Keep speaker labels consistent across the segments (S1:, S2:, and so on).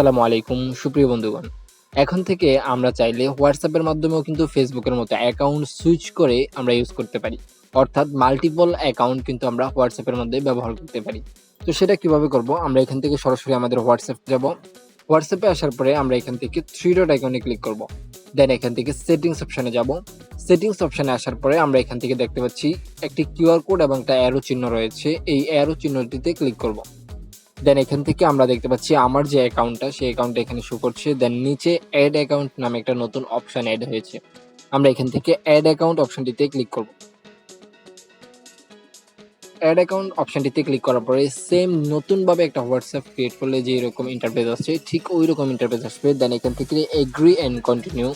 S1: আসসালামু আলাইকুম সুপ্রিয় বন্ধুগণ। এখন থেকে আমরা চাইলে WhatsApp এর মাধ্যমেও কিন্তু Facebook এর মতো অ্যাকাউন্ট সুইচ করে আমরা ইউজ করতে পারি। অর্থাৎ মাল্টিপল অ্যাকাউন্ট কিন্তু আমরা WhatsApp এর মধ্যে ব্যবহার করতে পারি। তো সেটা কিভাবে করব? আমরা এখান থেকে সরাসরি আমাদের WhatsApp যাব। WhatsApp এ আসার পরে আমরা এখান থেকে 3 ডট আইকনে ক্লিক করব। দেন এখান থেকে সেটিংস অপশনে যাব। সেটিংস অপশনে আসার পরে আমরা এখান থেকে দেখতে পাচ্ছি একটি কিউআর কোড এবং একটা অ্যারো চিহ্ন রয়েছে। এই অ্যারো চিহ্নটিতে ক্লিক করব। দেন এখান থেকে আমরা দেখতে পাচ্ছি আমার যে অ্যাকাউন্টটা সেই অ্যাকাউন্টটা এখানে শো করছে। দেন নিচে এড অ্যাকাউন্ট নামে একটা নতুন অপশন এড হয়েছে। আমরা এখান থেকে এড অ্যাকাউন্ট অপশনটিতে ক্লিক করব। এড অ্যাকাউন্ট অপশনটিতে ক্লিক করার পরে সেম নতুনভাবে একটা হোয়াটসঅ্যাপ ক্রিয়েট করলে যে এরকম ইন্টারফেস আসছে ঠিক ওই রকম ইন্টারফেস আসবে। দেন এখান থেকে এগ্রি অ্যান্ড কন্টিনিউ।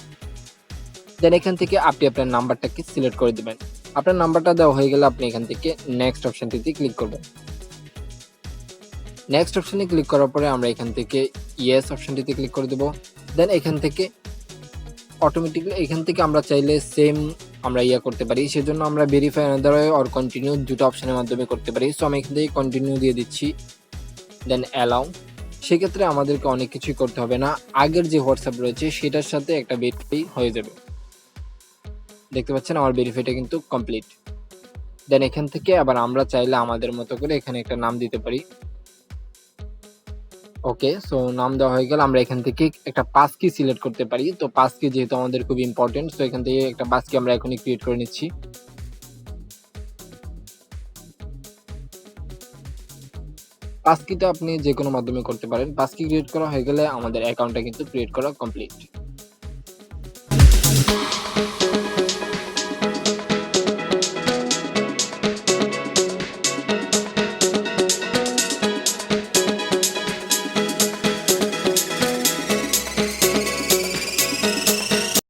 S1: দেন এখান থেকে আপনি আপনার নাম্বারটাকে সিলেক্ট করে দিবেন। আপনার নাম্বারটা দেওয়া হয়ে গেলে আপনি এখান থেকে নেক্সট অপশনটিতে ক্লিক করবেন। নেক্সট অপশনে ক্লিক করার পরে আমরা এখান থেকে ইয়েস অপশনটিতে ক্লিক করে দেব। দেন এখান থেকে অটোমেটিক্যালি এখান থেকে আমরা চাইলে সেম আমরা করতে পারি। সেজন্য আমরা verify another way or continue দুটো অপশনের মাধ্যমে করতে পারি। সো আমি এখান থেকে কন্টিনিউ দিয়ে দিচ্ছি। দেন অ্যালাউ। সেক্ষেত্রে আমাদেরকে অনেক কিছুই করতে হবে না। আগের যে হোয়াটসঅ্যাপ রয়েছে সেটার সাথে একটা ভেরিফাই হয়ে যাবে। দেখতে পাচ্ছেন আমার ভেরিফাইটা কিন্তু কমপ্লিট। দেন এখান থেকে আবার আমরা চাইলে আমাদের মতো করে এখানে একটা নাম দিতে পারি। ওকে, সো নাম দেওয়া হয়ে গেল। আমরা এখান থেকে একটা পাস কি সিলেক্ট করতে পারি। তো পাস কি যেহেতু আমাদের খুব ইম্পর্টেন্ট, সো এখান থেকে একটা পাস কি আমরা এখনই ক্রিয়েট করে নিচ্ছি। পাস কিটা আপনি যে কোনো মাধ্যমে করতে পারেন। পাস কি ক্রিয়েট করা হয়ে গেলে আমাদের অ্যাকাউন্টটা কিন্তু ক্রিয়েট করা কমপ্লিট।